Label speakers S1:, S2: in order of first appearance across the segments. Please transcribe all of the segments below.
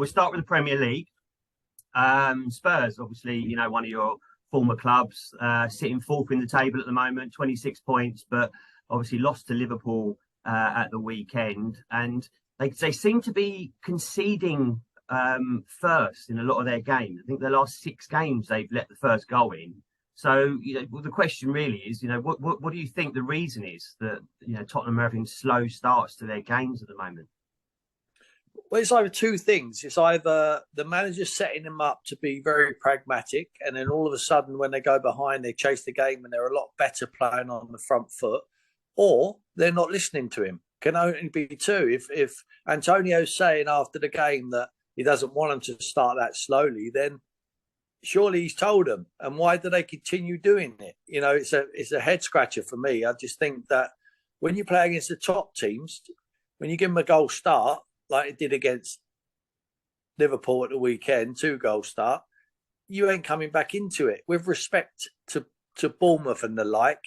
S1: We'll start with the Premier League. Spurs, obviously, one of your former clubs, sitting fourth in the table at the moment, 26 points, but obviously lost to Liverpool at the weekend. And they seem to be conceding first in a lot of their games. I think the last 6 games they've let the first goal in. So, the question really is, what do you think the reason is that, Tottenham are having slow starts to their games at the moment?
S2: Well, it's either two things. It's either the manager's setting them up to be very pragmatic, and then all of a sudden when they go behind, they chase the game and they're a lot better playing on the front foot, or they're not listening to him. Can only be two. If Antonio's saying after the game that he doesn't want them to start that slowly, then surely he's told them. And why do they continue doing it? It's a head scratcher for me. I just think that when you play against the top teams, when you give them a goal start, like it did against Liverpool at the weekend, 2-goal start, you ain't coming back into it. With respect to Bournemouth and the like,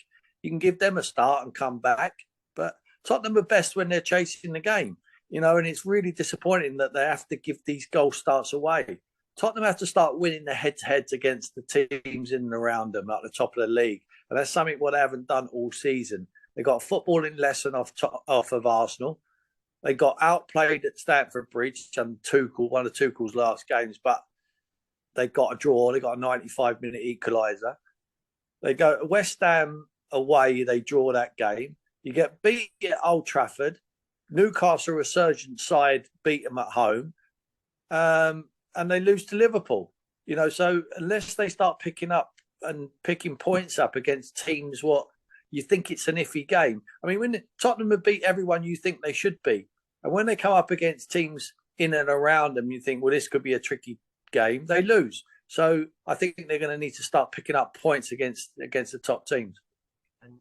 S2: you can give them a start and come back. But Tottenham are best when they're chasing the game, and it's really disappointing that they have to give these goal starts away. Tottenham have to start winning the head-to-heads against the teams in and around them at the top of the league. And that's something what they haven't done all season. They got a footballing lesson off of Arsenal. They got outplayed at Stamford Bridge and one of Tuchel's last games, but they got a draw. They got a 95-minute equaliser. They go to West Ham away. They draw that game. You get beat at Old Trafford. Newcastle resurgent side beat them at home. And they lose to Liverpool. So unless they start picking points up against teams what you think it's an iffy game. I mean, when Tottenham have beat everyone you think they should beat, and when they come up against teams in and around them, you think, well, this could be a tricky game, they lose. So I think they're going to need to start picking up points against the top teams.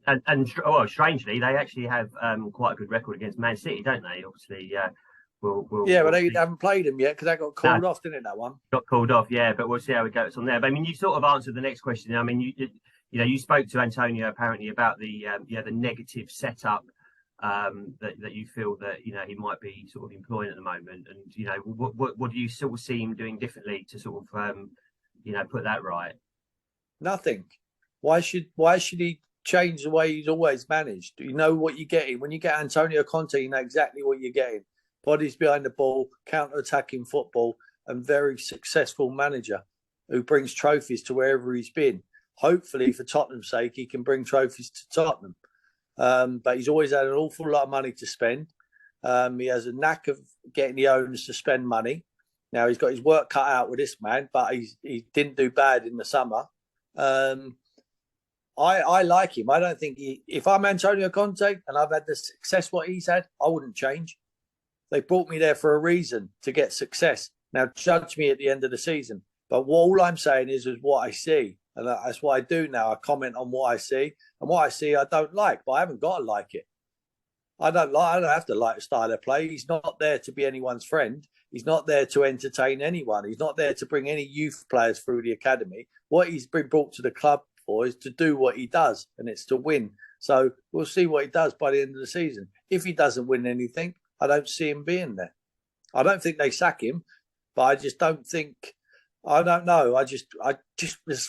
S1: And strangely, they actually have quite a good record against Man City, don't they? Obviously, but
S2: they haven't played them yet because that got called off, didn't it? That one
S1: got called off, yeah. But we'll see how it goes on there. But I mean, you sort of answered the next question. I mean, you spoke to Antonio apparently about the negative setup that you feel that he might be sort of employing at the moment, and what do you sort of see him doing differently to sort of put that right?
S2: Nothing. Why should he change the way he's always managed? You know what you're getting when you get Antonio Conte. You know exactly what you're getting. Bodies behind the ball, counter-attacking football, and very successful manager who brings trophies to wherever he's been. Hopefully, for Tottenham's sake, he can bring trophies to Tottenham. But he's always had an awful lot of money to spend. He has a knack of getting the owners to spend money. Now, he's got his work cut out with this man, but he didn't do bad in the summer. I like him. I don't think if I'm Antonio Conte and I've had the success what he's had, I wouldn't change. They brought me there for a reason, to get success. Now, judge me at the end of the season. But all I'm saying is what I see. And that's what I do now. I comment on what I see. And what I see, I don't like. But I haven't got to like it. I don't have to like the style of play. He's not there to be anyone's friend. He's not there to entertain anyone. He's not there to bring any youth players through the academy. What he's been brought to the club for is to do what he does, and it's to win. So we'll see what he does by the end of the season. If he doesn't win anything, I don't see him being there. I don't think they sack him, but I just don't think. I don't know. I just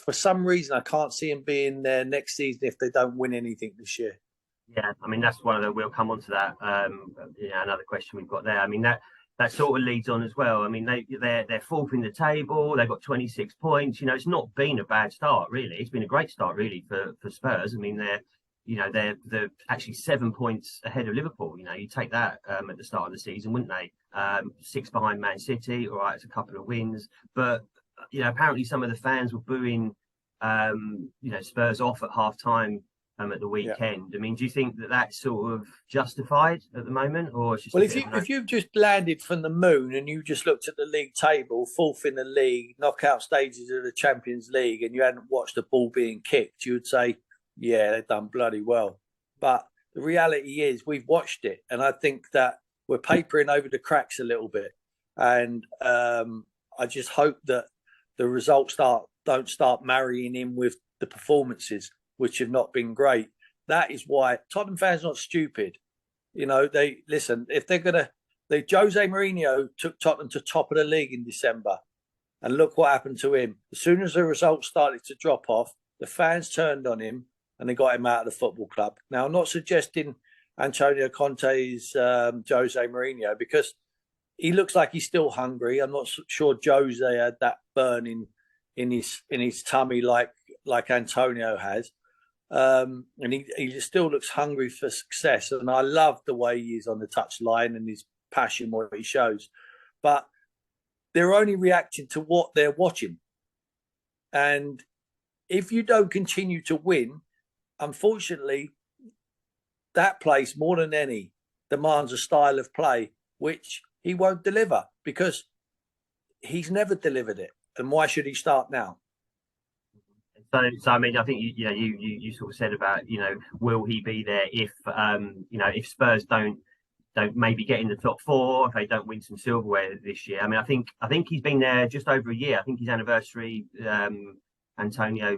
S2: for some reason I can't see him being there next season if they don't win anything this year.
S1: Yeah, I mean that's one of the. We'll come on to that. Another question we've got there. I mean that sort of leads on as well. I mean they're fourth in the table. They've got 26 points. It's not been a bad start really. It's been a great start really for Spurs. I mean they're actually 7 points ahead of Liverpool. You take that at the start of the season, wouldn't they? 6 behind Man City. All right, it's a couple of wins, but apparently some of the fans were booing Spurs off at half time at the weekend. Yeah. I mean, do you think that that's sort of justified at the moment, or it's just
S2: if you've just landed from the moon and you just looked at the league table, fourth in the league, knockout stages of the Champions League, and you hadn't watched the ball being kicked, you would say, yeah, they've done bloody well. But the reality is we've watched it, and I think that we're papering over the cracks a little bit. And I just hope that the results don't start marrying in with the performances, which have not been great. That is why Tottenham fans are not stupid. They listen, if they're going to The Jose Mourinho took Tottenham to top of the league in December, and look what happened to him. As soon as the results started to drop off, the fans turned on him and they got him out of the football club. Now, I'm not suggesting Antonio Conte's Jose Mourinho, because he looks like he's still hungry. I'm not sure Jose had that burn in his tummy like Antonio has. And he still looks hungry for success. And I love the way he is on the touchline and his passion, what he shows. But they're only reacting to what they're watching. And if you don't continue to win, unfortunately, that place, more than any, demands a style of play which he won't deliver, because he's never delivered it. And why should he start now?
S1: So I mean, I think you sort of said about, will he be there if if Spurs don't maybe get in the top four, if they don't win some silverware this year. I mean, I think he's been there just over a year. I think his anniversary, Antonio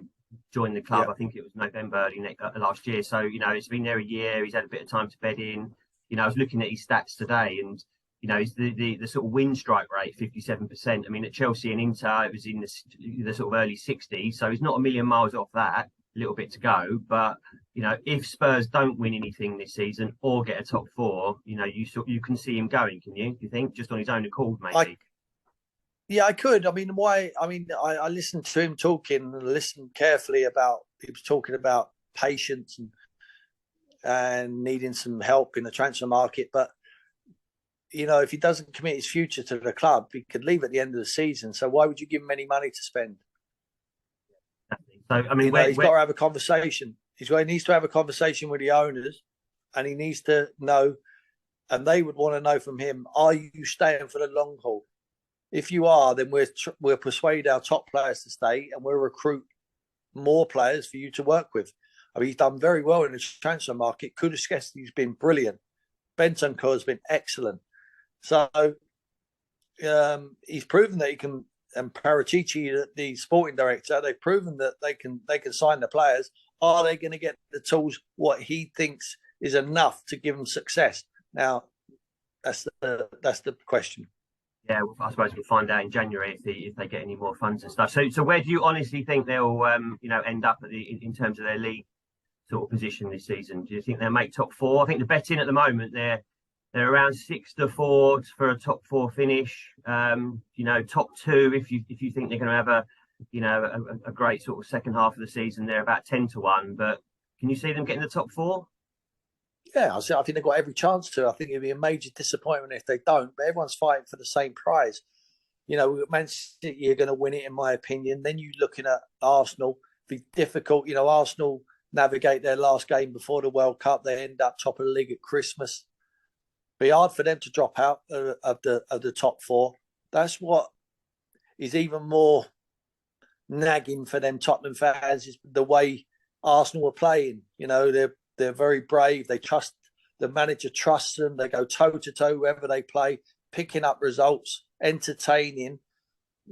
S1: joined the club. Yeah. I think it was November last year. So it's been there a year. He's had a bit of time to bed in. I was looking at his stats today, and the sort of win strike rate, 57%. I mean, at Chelsea and Inter, it was in the sort of early 60s. So he's not a million miles off that. A little bit to go, but if Spurs don't win anything this season or get a top four, you can see him going, can you? Do you think, just on his own accord, maybe?
S2: I could. I mean, why? I mean, I listened to him talking and listened carefully he was talking about patience and needing some help in the transfer market. But if he doesn't commit his future to the club, he could leave at the end of the season. So why would you give him any money to spend?
S1: So I mean,
S2: he's got to have a conversation. He needs to have a conversation with the owners, and he needs to know, and they would want to know from him: are you staying for the long haul? If you are, then we'll persuade our top players to stay, and we'll recruit more players for you to work with. I mean, he's done very well in the transfer market. Kulusevski's been brilliant. Bentancur has been excellent. So he's proven that he can. And Paratici, the sporting director, they've proven that they can sign the players. Are they going to get the tools what he thinks is enough to give them success? Now, that's the question.
S1: Yeah, well, I suppose we'll find out in January if they get any more funds and stuff. So where do you honestly think they'll end up in terms of their league sort of position this season? Do you think they'll make top four? I think the betting at the moment they're around 6-4 for a top four finish. Top two, if you think they're going to have a great sort of second half of the season, they're about 10-1. But can you see them getting the top four?
S2: Yeah, I think they've got every chance to. I think it'd be a major disappointment if they don't. But everyone's fighting for the same prize. Man City, you're going to win it, in my opinion. Then you're looking at Arsenal. It'd be difficult. Arsenal navigate their last game before the World Cup. They end up top of the league at Christmas. Be hard for them to drop out of the top four. That's what is even more nagging for them Tottenham fans, is the way Arsenal are playing. They're very brave. They trust the manager, trusts them. They go toe to toe wherever they play, picking up results, entertaining,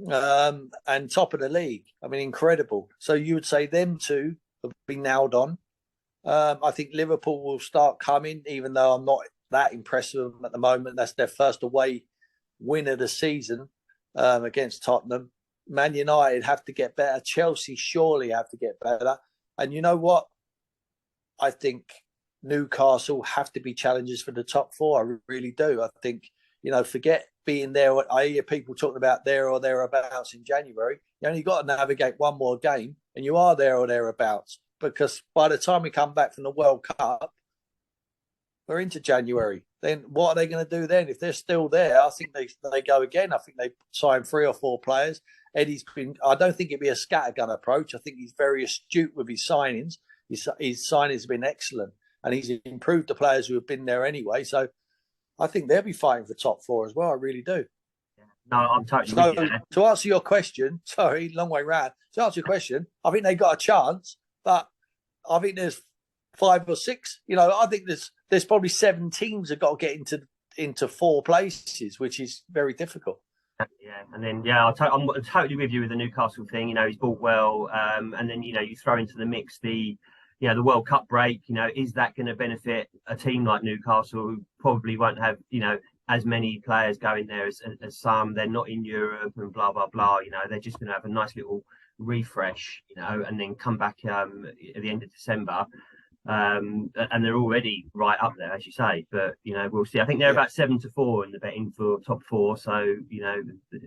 S2: and top of the league. I mean, incredible. So you would say them two have been nailed on. I think Liverpool will start coming, even though I'm not that impressed with them at the moment. That's their first away win of the season against Tottenham. Man United have to get better. Chelsea surely have to get better. And you know what? I think Newcastle have to be challengers for the top four. I really do. I think, forget being there. I hear people talking about there or thereabouts in January. You only got to navigate one more game and you are there or thereabouts. Because by the time we come back from the World Cup, we're into January. Then what are they going to do then? If they're still there, I think they go again. I think they sign 3 or 4 players. Eddie's been, I don't think it'd be a scattergun approach. I think he's very astute with his signings. His signings have been excellent. And he's improved the players who have been there anyway. So I think they'll be fighting for top 4 as well. I really do.
S1: No, I'm totally with you there.
S2: To answer your question, sorry, long way round. To answer your question, I think they got a chance, but I think there's 5 or 6. I think there's probably 7 teams that got to get into 4 places, which is very difficult.
S1: Yeah, and then I'm totally with you with the Newcastle thing. He's bought well, and then you throw into the mix the World Cup break. Is that going to benefit a team like Newcastle, who probably won't have as many players going there as some. They're not in Europe and blah blah blah. You know, they're just going to have a nice little refresh. You know, and then come back at the end of December. And they're already right up there, as you say. But you know, we'll see. I think they're about 7-4 in the betting for top four. So you know, if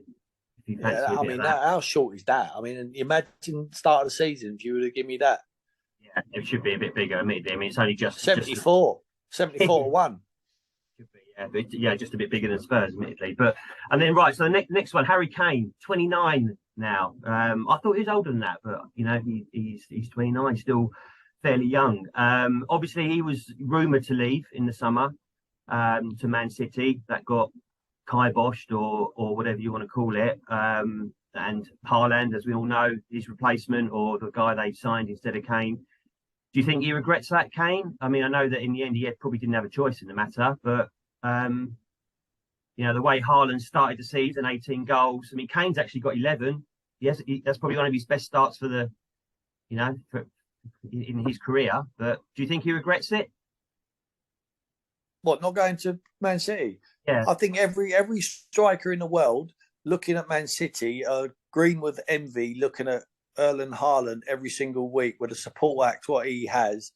S1: you fancy a bit of that.
S2: How short is that? I mean, imagine start of the season if you would have given me that.
S1: Yeah, it should be a bit bigger, admittedly. I mean, it's only just
S2: 74 to 1.
S1: Yeah, but yeah, just a bit bigger than Spurs, admittedly. But and then right, so the next one, Harry Kane, 29 now. I thought he was older than that, but you know, he's 29, still fairly young. Obviously, he was rumoured to leave in the summer to Man City. That got kiboshed or whatever you want to call it. And Haaland, as we all know, his replacement or the guy they signed instead of Kane. Do you think he regrets that, Kane? I mean, I know that in the end he probably didn't have a choice in the matter, but you know, the way Haaland started the season, 18 goals. I mean, Kane's actually got 11. Yes, that's probably one of his best starts for the, you know, in his career. But do you think he regrets it?
S2: What, not going to Man City?
S1: Yeah,
S2: I think every striker in the world looking at Man City are green with envy, looking at Erling Haaland every single week with a support act what he has,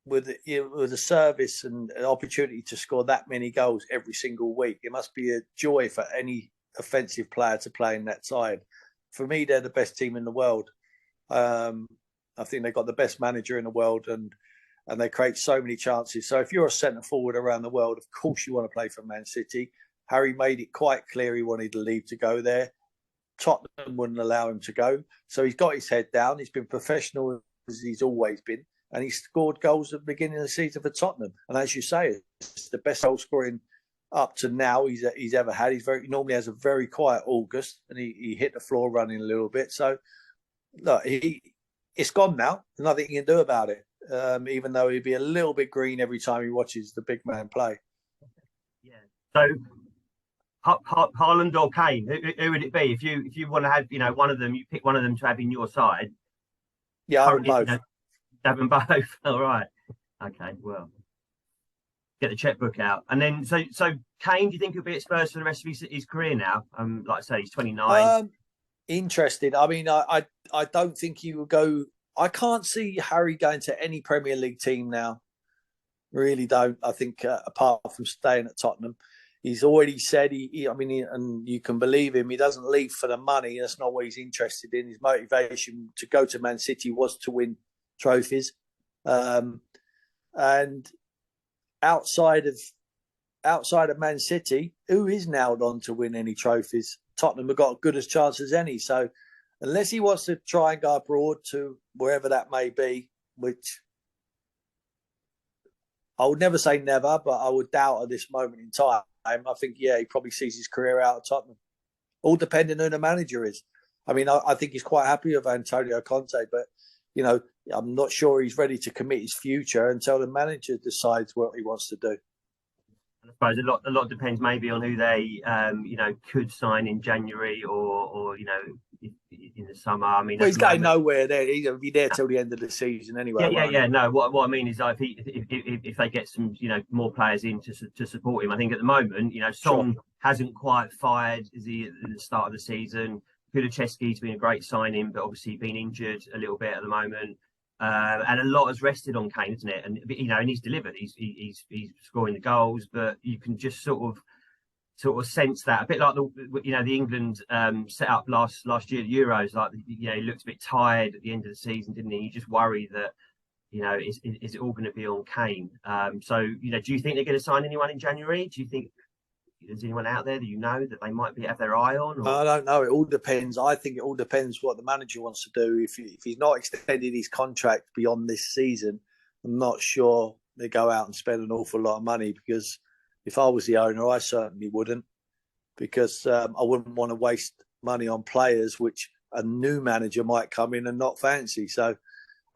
S2: with a service and an opportunity to score that many goals every single week. It must be a joy for any offensive player to play in that side. For me, they're the best team in the world. I think they've got the best manager in the world, and they create so many chances. So if you're a centre forward around the world, of course you want to play for Man City. Harry made it quite clear he wanted to leave to go there. Tottenham wouldn't allow him to go. So he's got his head down. He's been professional as he's always been. And he scored goals at the beginning of the season for Tottenham. And as you say, it's the best goal scoring up to now he's ever had. He normally has a very quiet August, and he hit the floor running a little bit. So look, it's gone now. There's nothing he can do about it. Even though he'd be a little bit green every time he watches the big man play.
S1: Yeah. So Haaland or Kane, who would it be if you want to have, you know, one of them? You pick one of them to have in your side.
S2: Yeah, I would both.
S1: You know, have them both. All right. Okay. Well, get the checkbook out, and then so Kane. Do you think he'll be at Spurs for the rest of his career now? Like I say, he's 29.
S2: Interested. I mean, I don't think he will go. I can't see Harry going to any Premier League team now. Really don't. I think apart from staying at Tottenham, he's already said and you can believe him. He doesn't leave for the money. That's not what he's interested in. His motivation to go to Man City was to win trophies, and outside of Man City, who is nailed on to win any trophies? Tottenham have got as good a chance as any. So unless he wants to try and go abroad to wherever that may be, which I would never say never, but I would doubt at this moment in time. I think, he probably sees his career out at Tottenham. All depending on who the manager is. I mean, I think he's quite happy with Antonio Conte, but, you know, I'm not sure he's ready to commit his future until the manager decides what he wants to do.
S1: I suppose a lot depends maybe on who they, you know, could sign in January or you know, in the summer. I mean,
S2: he's going nowhere there. He'll be there till the end of the season anyway.
S1: Yeah. No, what I mean is, if they get some, you know, more players in to support him, I think at the moment, you know, Son hasn't quite fired at the start of the season. Kulusevski's been a great signing, but obviously been injured a little bit at the moment. And a lot has rested on Kane, isn't it? And you know, and he's delivered. He's scoring the goals, but you can just sort of sense that a bit like the England set up last year the Euros. Like, you know, he looked a bit tired at the end of the season, didn't he? You just worry that, you know, is it all going to be on Kane? So, you know, do you think they're going to sign anyone in January? Do you think there's anyone out there that you know that they might have their eye on? Or?
S2: I don't know. It all depends. I think it all depends what the manager wants to do. If he's not extended his contract beyond this season, I'm not sure they go out and spend an awful lot of money, because if I was the owner, I certainly wouldn't, because I wouldn't want to waste money on players which a new manager might come in and not fancy. So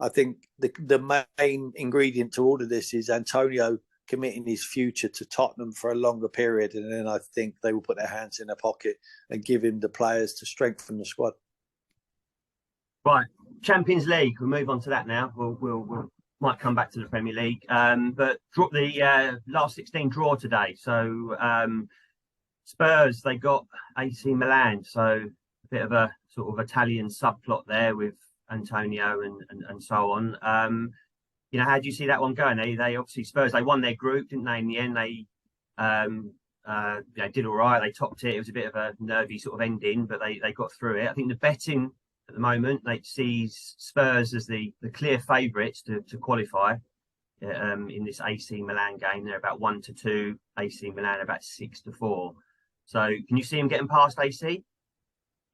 S2: I think the main ingredient to all of this is Antonio committing his future to Tottenham for a longer period, and then I think they will put their hands in their pocket and give him the players to strengthen the squad.
S1: Right, Champions League. We'll move on to that now. We'll might come back to the Premier League. But the last 16 draw today. So Spurs, they got AC Milan. So a bit of a sort of Italian subplot there with Antonio and so on. How do you see that one going? They obviously Spurs, they won their group, didn't they? In the end, they did all right. They topped it. It was a bit of a nervy sort of ending, but they got through it. I think the betting at the moment, they sees Spurs as the clear favourites to qualify in this AC Milan game. They're about 1-2. AC Milan about 6-4. So can you see him getting past AC?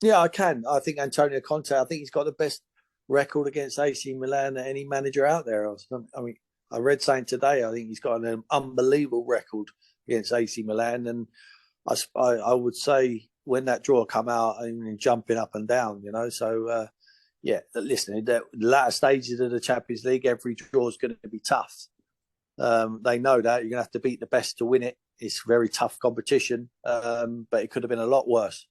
S2: Yeah, I can. I think Antonio Conte, I think he's got the best record against AC Milan than any manager out there. I mean, I read something today. I think he's got an unbelievable record against AC Milan, and I would say when that draw come out, I mean, jumping up and down, So listen, the latter stages of the Champions League, every draw is going to be tough. They know that you're going to have to beat the best to win it. It's very tough competition, but it could have been a lot worse.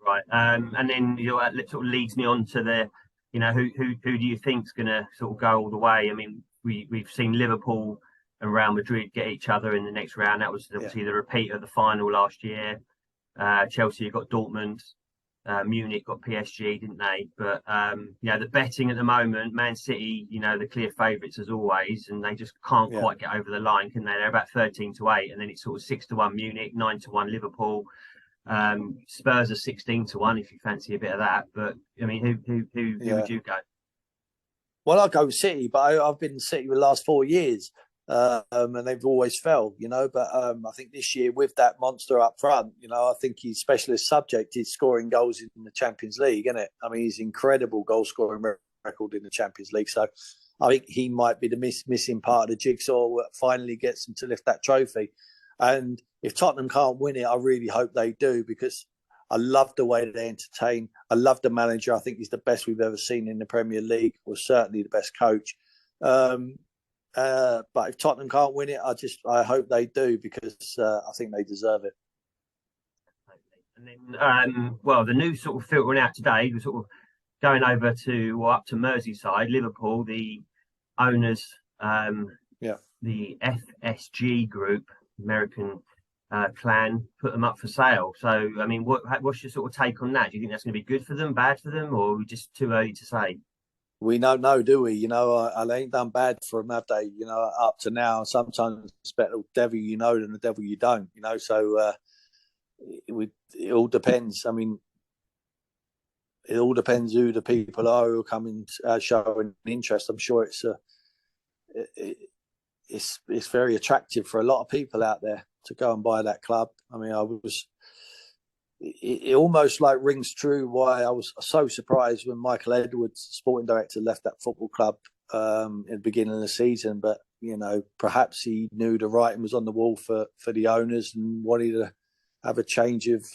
S1: Right, and then it sort of leads me on to the, who do you think's going to sort of go all the way? I mean, we've seen Liverpool and Real Madrid get each other in the next round. That was obviously the repeat of the final last year. Chelsea got Dortmund, Munich got PSG, didn't they? But the betting at the moment, Man City, the clear favourites as always, and they just can't quite get over the line, can they? They're about 13-8, and then it's sort of 6-1 Munich, 9-1 Liverpool. Spurs are 16-1 if you fancy a bit of that. But I mean, who would you go?
S2: Well, I'll go with City, but I've been City for the last 4 years, and they've always fell, But I think this year with that monster up front, I think his specialist subject is scoring goals in the Champions League, isn't it? I mean, he's incredible goal scoring record in the Champions League. So I think he might be the missing part of the jigsaw that finally gets them to lift that trophy. And if Tottenham can't win it, I really hope they do, because I love the way they entertain. I love the manager. I think he's the best we've ever seen in the Premier League, or certainly the best coach. But if Tottenham can't win it, I hope they do, because I think they deserve it.
S1: And then, the news sort of filtering out today, we're sort of going over up to Merseyside, Liverpool, the owners, the FSG group, American clan, put them up for sale. So, I mean, what's your sort of take on that? Do you think that's going to be good for them, bad for them, or are we just too early to say?
S2: We don't know, do we? They ain't done bad for them, have they? Up to now. Sometimes it's better the devil you know than the devil you don't. So it all depends. I mean, it all depends who the people are who are coming showing interest. I'm sure it's very attractive for a lot of people out there to go and buy that club. I mean, it almost like rings true why I was so surprised when Michael Edwards, sporting director, left that football club in the beginning of the season. But, perhaps he knew the writing was on the wall for the owners and wanted to have a change of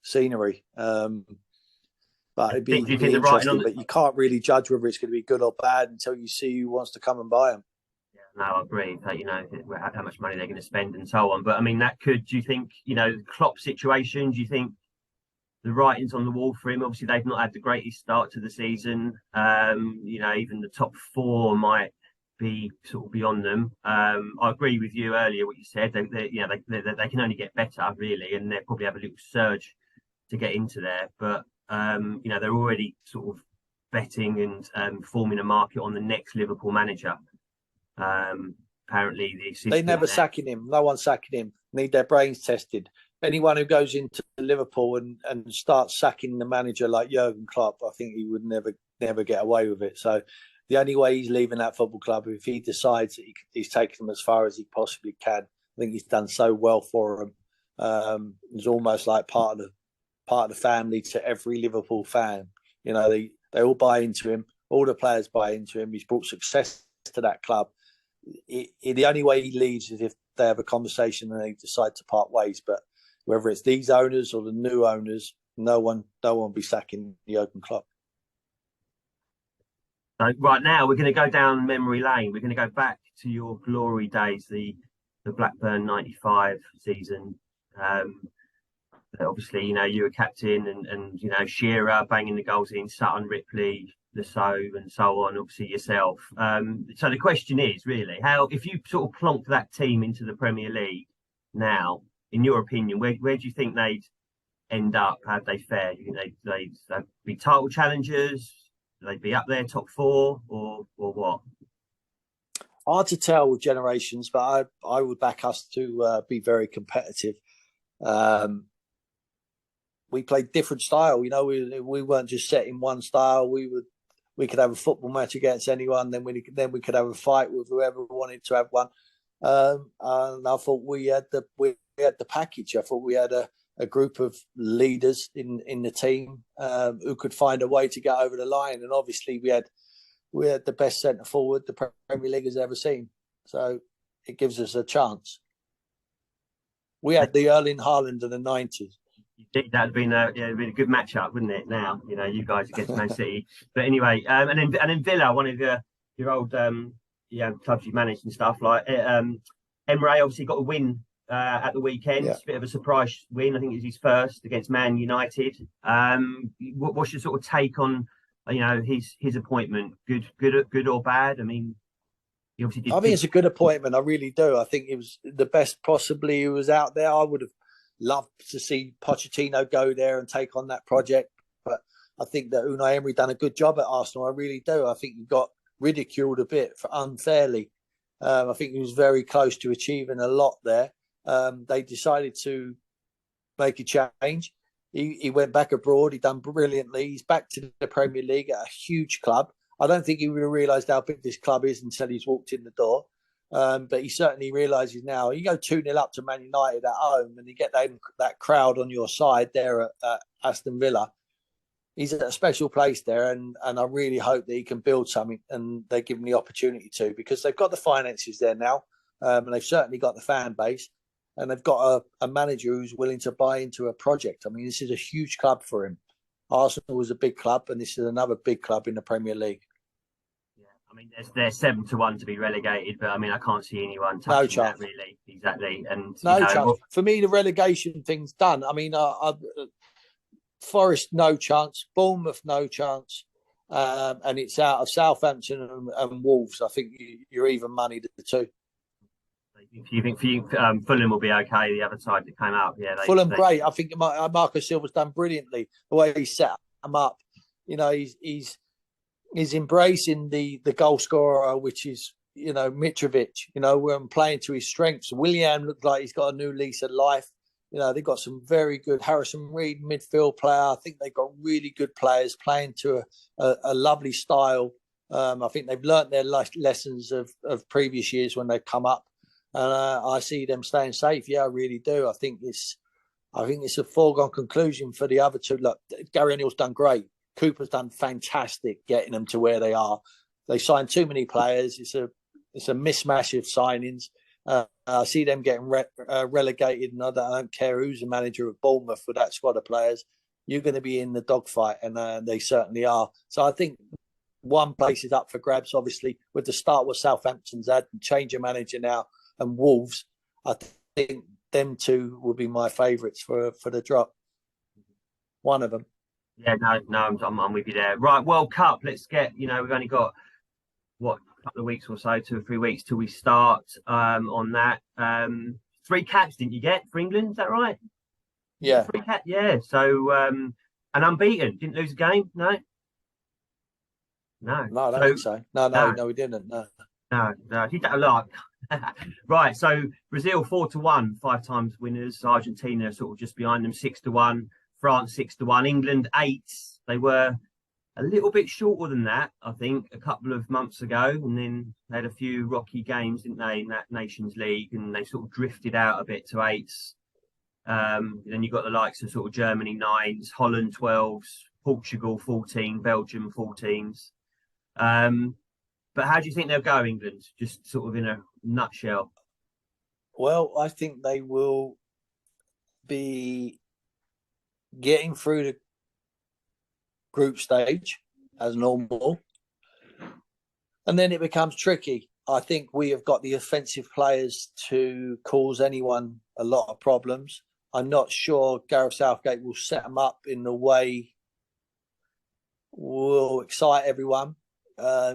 S2: scenery. But it'd be interesting, but you can't really judge whether it's going to be good or bad until you see who wants to come and buy them.
S1: No, I agree that, how much money they're going to spend and so on. But I mean, do you think, the Klopp situation, do you think the writing's on the wall for him? Obviously, they've not had the greatest start to the season. Even the top four might be sort of beyond them. I agree with you earlier, what you said. They can only get better, really, and they'll probably have a little surge to get into there. But, they're already sort of betting and forming a market on the next Liverpool manager. Apparently
S2: they never sacking him. No one's sacking him. Need their brains tested. Anyone who goes into Liverpool and starts sacking the manager like Jurgen Klopp, I think he would never get away with it. So the only way he's leaving that football club, if he decides that he's taking them as far as he possibly can. I think he's done so well for them. He's almost like part of the family to every Liverpool fan. They all buy into him. All the players buy into him. He's brought success to that club. The only way he leaves is if they have a conversation and they decide to part ways. But whether it's these owners or the new owners, no one will be sacking Jurgen Klopp.
S1: So right now we're going to go down memory lane. We're going to go back to your glory days, the Blackburn '95 season. Obviously, you were captain, and Shearer banging the goals in, Sutton, Ripley, So and so on, obviously yourself. So the question is really how, if you sort of plonk that team into the Premier League now, in your opinion, where do you think they'd end up? How'd they fare? Do you think they'd be title challengers? They'd be up there top four or what?
S2: Hard to tell with generations, but I would back us to be very competitive. We played different style. We weren't just set in one style. We could have a football match against anyone. Then we could have a fight with whoever wanted to have one. And I thought we had the package. I thought we had a group of leaders in the team who could find a way to get over the line. And obviously we had the best centre forward the Premier League has ever seen. So it gives us a chance. We had the Erling Haaland of the 90s.
S1: That'd been a good matchup, wouldn't it? Now you guys against Man City, but anyway, and then Villa, one of your old clubs you managed and stuff like Emre obviously got a win at the weekend.
S2: Yeah.
S1: It's a bit of a surprise win. I think it was his first against Man United. What's your sort of take on his appointment? Good or bad? I mean, he obviously did.
S2: I think it's a good appointment. I really do. I think it was the best possibly who was out there. I would have loved to see Pochettino go there and take on that project, but I think that Unai Emery done a good job at Arsenal. I really do. I think he got ridiculed a bit unfairly. I think he was very close to achieving a lot there. They decided to make a change. He went back abroad. He done brilliantly. He's back to the Premier League at a huge club. I don't think he would have realised how big this club is until he's walked in the door. But he certainly realises now. You go 2-0 up to Man United at home and you get that crowd on your side there at Aston Villa. He's at a special place there, and I really hope that he can build something, and they give him the opportunity to, because they've got the finances there now, and they've certainly got the fan base, and they've got a manager who's willing to buy into a project. I mean, this is a huge club for him. Arsenal was a big club, and this is another big club in the Premier League.
S1: I mean, they're 7-1 to be relegated, but I mean, I can't see anyone touching that really. Exactly, and
S2: no chance. For me, the relegation thing's done. I mean, Forest no chance, Bournemouth no chance, and it's out of Southampton and Wolves. I think you're even money the two.
S1: You think Fulham will be okay? The other side that came out,
S2: Fulham great. I think Marcus Silva's done brilliantly the way he set them up. He's embracing the goal scorer, which is Mitrovic. We're playing to his strengths. Willian looked like he's got a new lease of life. They've got some very good Harrison Reed midfield player. I think they've got really good players playing to a lovely style. I think they've learnt their lessons of previous years when they've come up, and I see them staying safe. Yeah, I really do. I think it's a foregone conclusion for the other two. Look, Gary O'Neill's done great. Cooper's done fantastic getting them to where they are. They signed too many players. It's a mismatch of signings. I see them getting relegated, and I don't care who's the manager of Bournemouth with that squad of players. You're going to be in the dogfight, and they certainly are. So I think one place is up for grabs, obviously, with the start what Southampton's had, change of manager now, and Wolves. I think them two will be my favourites for the drop. One of them.
S1: Yeah, no, I'm with you there. Right, World Cup. Let's get. We've only got a couple of weeks or so, 2 or 3 weeks till we start on that. 3 caps didn't you get for England? Is that right?
S2: Yeah.
S1: 3 caps. Yeah. So and unbeaten. Didn't lose a game. No.
S2: I don't think so. No, we didn't. No.
S1: You don't like. Right. So Brazil 4-1, 5 times winners. Argentina sort of just behind them, 6-1. France 6-1, England 8. They were a little bit shorter than that, I think, a couple of months ago, and then they had a few rocky games, didn't they, in that Nations League, and they sort of drifted out a bit to 8s. Then you've got the likes of sort of Germany 9s, Holland 12s, Portugal 14, Belgium 14s. But how do you think they'll go, England? Just sort of in a nutshell.
S2: Well, I think they will be getting through the group stage as normal, and then it becomes tricky. I think we have got the offensive players to cause anyone a lot of problems. I'm not sure Gareth Southgate will set them up in the way will excite everyone.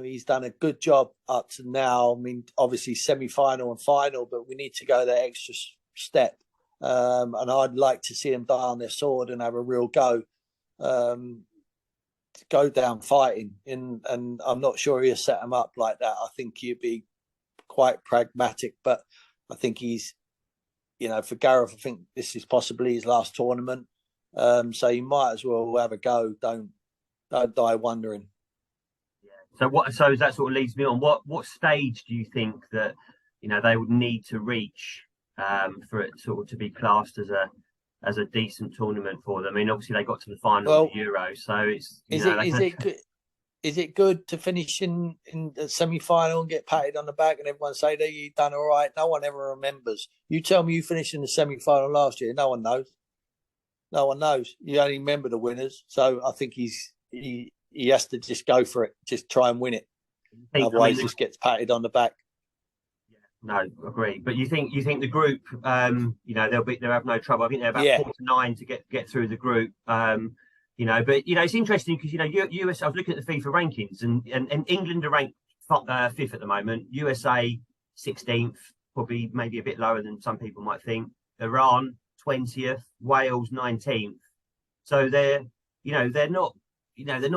S2: He's done a good job up to now. I mean, obviously semi-final and final, but we need to go that extra step. And I'd like to see them die on their sword and have a real go. Go down fighting, and I'm not sure he'll set them up like that. I think he'd be quite pragmatic, but I think he's, for Gareth, I think this is possibly his last tournament. So you might as well have a go. Don't die wondering.
S1: Yeah. So that sort of leads me on. What stage do you think that they would need to reach for it sort of to be classed as a decent tournament for them? I mean, obviously they got to the final of the Euro, so it's
S2: is it good to finish in the semi-final and get patted on the back and everyone say that you've done all right? No one ever remembers. You tell me you finished in the semi-final last year, no one knows. No one knows. You only remember the winners. So I think he has to just go for it, just try and win it. Otherwise, just gets patted on the back.
S1: No, agree. But you think the group, they'll have no trouble. I think they're about 4 to 9 to get through the group. But it's interesting because US. I was looking at the FIFA rankings, and England are ranked 5th at the moment. USA 16th, probably maybe a bit lower than some people might think. Iran 20th, Wales 19th. So they're not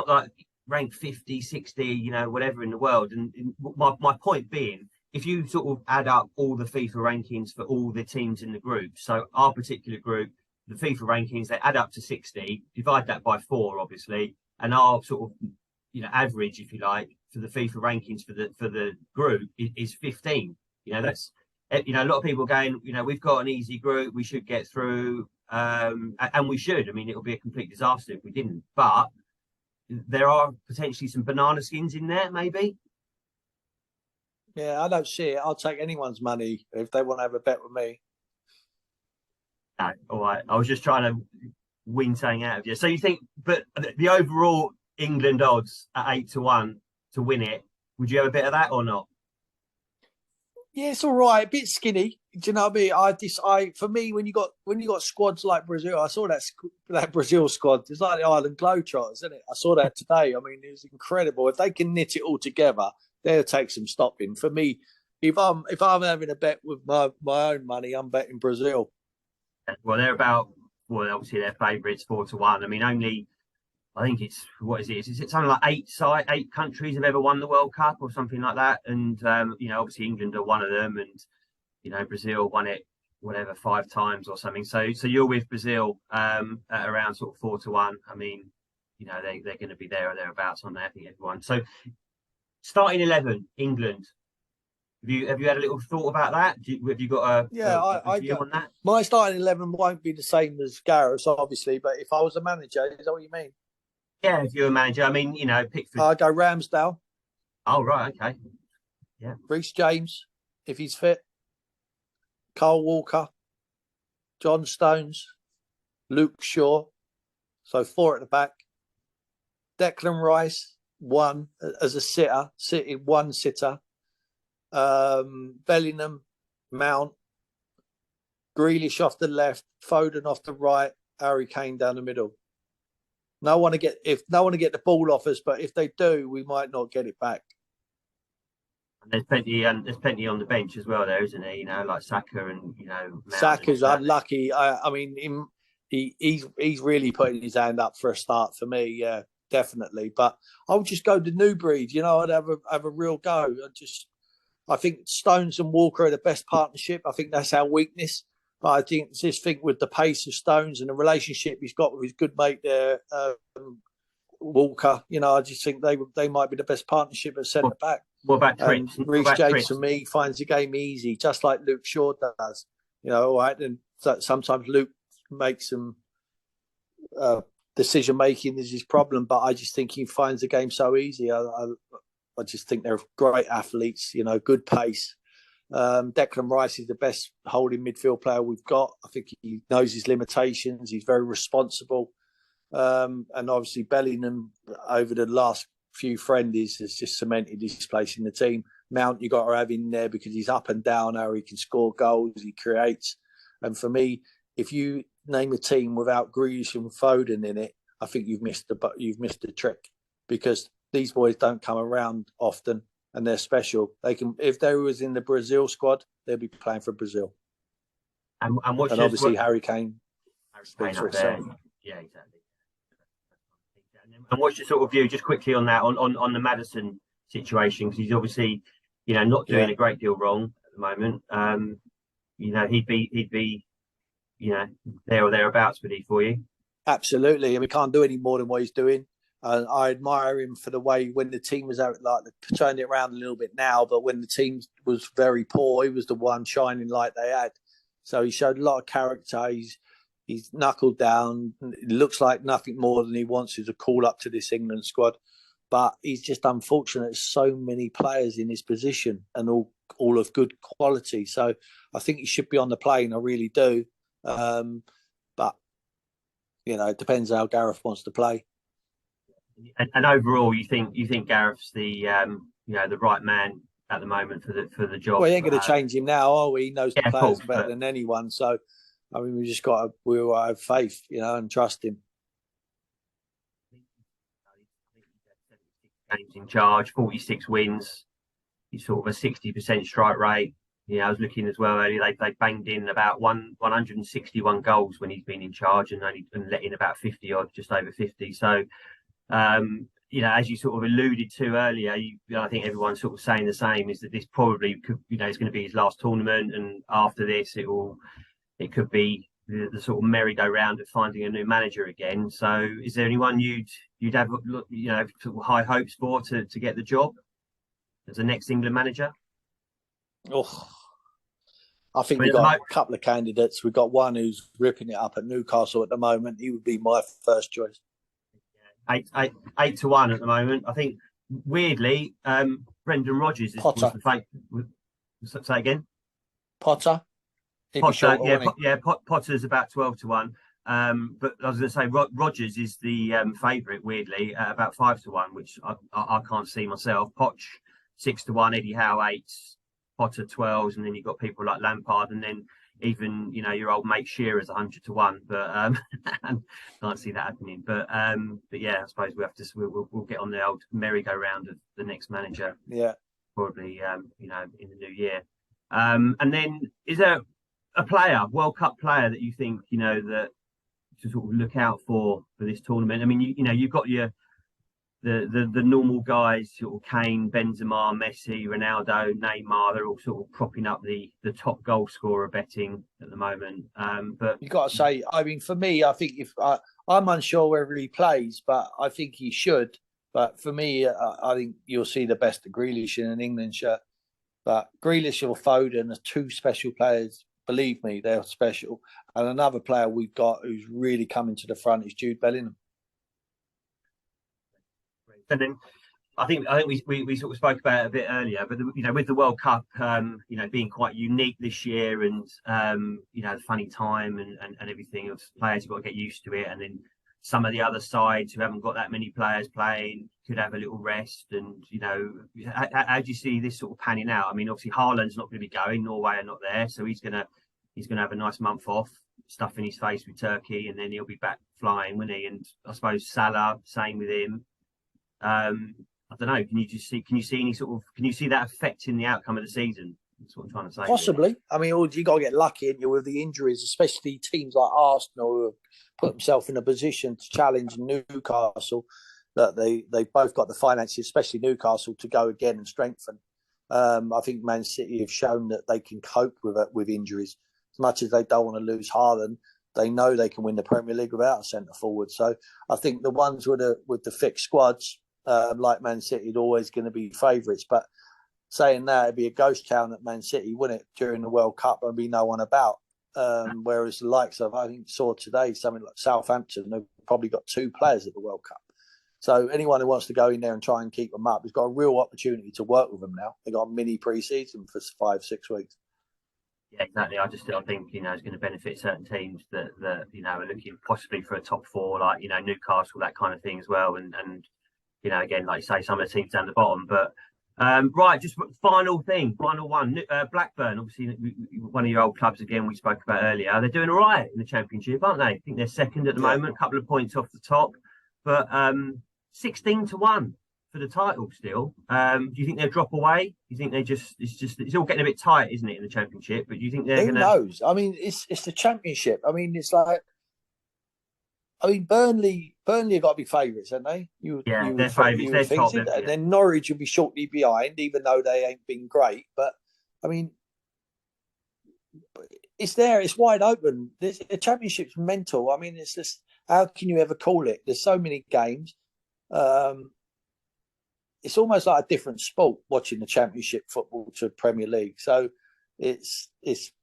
S1: like ranked 50, 60, whatever in the world. And my point being, if you sort of add up all the FIFA rankings for all the teams in the group, so our particular group, the FIFA rankings, they add up to 60, divide that by 4, obviously, and our sort of, average, if you like, for the FIFA rankings for the group is 15. That's, a lot of people going, we've got an easy group, we should get through, and we should. I mean, it'll be a complete disaster if we didn't, but there are potentially some banana skins in there, maybe.
S2: Yeah, I don't see it. I'll take anyone's money if they want to have a bet with me.
S1: No, all right. I was just trying to win something out of you. So you think, but the overall England odds at 8 to 1 to win it, would you have a bit of that or not?
S2: Yeah, it's all right. A bit skinny. Do you know what I mean? For me, when you got squads like Brazil, I saw that Brazil squad. It's like the Ireland Globetrotters, isn't it? I saw that today. I mean, it was incredible. If they can knit it all together, they'll take some stopping. For me, if I'm having a bet with my own money, I'm betting Brazil.
S1: Well, obviously they're favourites 4 to 1. I mean, I think it's, what is it? Is it something like 8 countries have ever won the World Cup or something like that? And obviously England are one of them, and Brazil won it 5 times or something. So you're with Brazil at around sort of 4 to 1. I mean, they're going to be there or thereabouts on that. I think everyone. So starting 11, England. Have you had a little thought about that? Have you got a view on that?
S2: My starting 11 won't be the same as Gareth's, obviously, but if I was a manager, is that what you mean?
S1: Yeah, if you're a manager, I mean, Pickford.
S2: I'd go Ramsdale.
S1: Oh, right, okay. Yeah.
S2: Reece James, if he's fit. Kyle Walker, John Stones, Luke Shaw. So 4 at the back. Declan Rice, 1 as a sitter, one sitter. Bellingham, Mount, Grealish off the left, Foden off the right, Harry Kane down the middle. No one to get the ball off us, but if they do, we might not get it back.
S1: And there's plenty on the bench as well, there, isn't there? Like Saka and
S2: Saka's unlucky. I mean, he's really putting his hand up for a start for me. Yeah, definitely. But I would just go to new breed. I'd have a real go. I think Stones and Walker are the best partnership. I think that's our weakness. But I think with the pace of Stones and the relationship he's got with his good mate there, Walker, I just think they might be the best partnership at centre back.
S1: What about Trent?
S2: Reece James for me finds the game easy, just like Luke Shaw does. All right, and sometimes Luke makes some decision making is his problem, but I just think he finds the game so easy. I just think they're great athletes, good pace. Declan Rice is the best holding midfield player we've got. I think he knows his limitations. He's very responsible. And obviously Bellingham over the last few friendlies has just cemented his place in the team. Mount, you got to have in there because he's up and down, how he can score goals, he creates. And for me, if you name a team without Grealish and Foden in it, I think you've missed the trick. because these boys don't come around often and they're special. They can, if they was in the Brazil squad, they'd be playing for Brazil.
S1: And
S2: obviously Harry Kane speaks for itself.
S1: Yeah, exactly. And what's your sort of view, just quickly on that, on the Maddison situation? Because he's obviously, not doing a great deal wrong at the moment. He'd be, there or thereabouts, would he, for you?
S2: Absolutely, and we can't do any more than what he's doing. I admire him for the way when the team was out, like turned it around a little bit now, but when the team was very poor, he was the one shining like they had. So he showed a lot of character. He's knuckled down. It looks like nothing more than he wants is a call up to this England squad. But he's just unfortunate. There's so many players in his position and all of good quality. So I think he should be on the plane. I really do. But it depends how Gareth wants to play.
S1: And overall, you think Gareth's the the right man at the moment for the job?
S2: Well, he ain't going to change him now, are we? He knows the players better than anyone. So, I mean, we will have faith, and trust him.
S1: Games in charge, 46 wins. He's sort of a 60% strike rate. I was looking as well earlier. They banged in about 161 goals when he's been in charge, and let in about 50 odd, just over 50. So, as you sort of alluded to earlier, I think everyone's sort of saying the same, is that this probably could, it's going to be his last tournament, and after this, it could be the sort of merry-go-round of finding a new manager again. So, is there anyone you'd have sort of high hopes for to get the job as the next England manager?
S2: Oh, I think we've got a couple of candidates. We've got one who's ripping it up at Newcastle at the moment. He would be my first choice.
S1: 8-1 at the moment. I think weirdly, Brendan Rodgers is
S2: Potter.
S1: Say again.
S2: Potter.
S1: Potter's about 12-1. But I was going to say Rodgers is the favourite, weirdly, at about 5-1, which I can't see myself. Poch 6-1, Eddie Howe 8, Potter 12s, and then you've got people like Lampard, and then even your old mate Shearer's 100-1, but can't see that happening. But yeah, I suppose we'll get on the old merry-go-round of the next manager.
S2: Yeah,
S1: probably in the new year. And then is there a player, World Cup player, that you think that to sort of look out for this tournament? I mean, you've got the normal guys, sort of Kane, Benzema, Messi, Ronaldo, Neymar. They're all sort of propping up the top goal scorer betting at the moment. But
S2: you got to say, I mean, for me, I think if I'm unsure whether he plays, but I think he should. But for me, I think you'll see the best of Grealish in an England shirt. But Grealish or Foden are two special players. Believe me, they're special. And another player we've got who's really coming to the front is Jude Bellingham.
S1: And then I think we sort of spoke about it a bit earlier, but with the World Cup, being quite unique this year, and the funny time and everything, of players have got to get used to it, and then some of the other sides who haven't got that many players playing could have a little rest. And how do you see this sort of panning out? I mean, obviously Haaland's not going to be going, Norway are not there, so he's gonna have a nice month off, stuffing his face with Turkey, and then he'll be back flying, won't he? And I suppose Salah, same with him. I don't know. Can you see that affecting the outcome of the season? That's what I'm trying to say.
S2: Possibly. Really. I mean, you got to get lucky with the injuries, especially teams like Arsenal who have put themselves in a position to challenge Newcastle. That they both got the finances, especially Newcastle, to go again and strengthen. I think Man City have shown that they can cope with injuries. As much as they don't want to lose Haaland, they know they can win the Premier League without a centre forward. So I think the ones with the fixed squads, like Man City, are always going to be favourites. But saying that, it'd be a ghost town at Man City, wouldn't it, during the World Cup? There'd be no one about. Whereas the likes of, I think, saw today, something like Southampton have probably got 2 players at the World Cup. So anyone who wants to go in there and try and keep them up has got a real opportunity to work with them now. They've got a mini pre-season for 5-6 weeks.
S1: Yeah, exactly. I think it's going to benefit certain teams that are looking possibly for a top 4, like Newcastle, that kind of thing as well. And again, like you say, some of the teams down the bottom. But right, just final one. Blackburn, obviously one of your old clubs again. We spoke about earlier. They're doing all right in the Championship, aren't they? I think they're second at the moment, a couple of points off the top. But 16-1 for the title still. Do you think they'll drop away? Do you think it's all getting a bit tight, isn't it, in the Championship? But do you think they're
S2: Who knows? I mean, it's the Championship. I mean, it's like, I mean, Burnley have got to be favourites, haven't they?
S1: They're favourites. They're top.
S2: And then Norwich will be shortly behind, even though they ain't been great. But I mean, it's there. It's wide open. The Championship's mental. I mean, it's just, how can you ever call it? There's so many games. It's almost like a different sport watching the Championship football to Premier League. So it's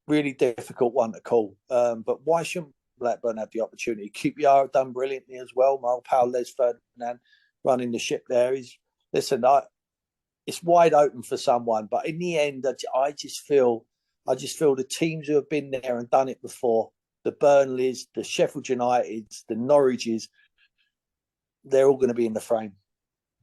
S2: really difficult one to call. But why shouldn't Blackburn had the opportunity? QPR have done brilliantly as well. My old pal Les Ferdinand running the ship there. It's wide open for someone, but in the end, I just feel the teams who have been there and done it before, the Burnleys, the Sheffield Uniteds, the Norwiches, they're all going to be in the frame.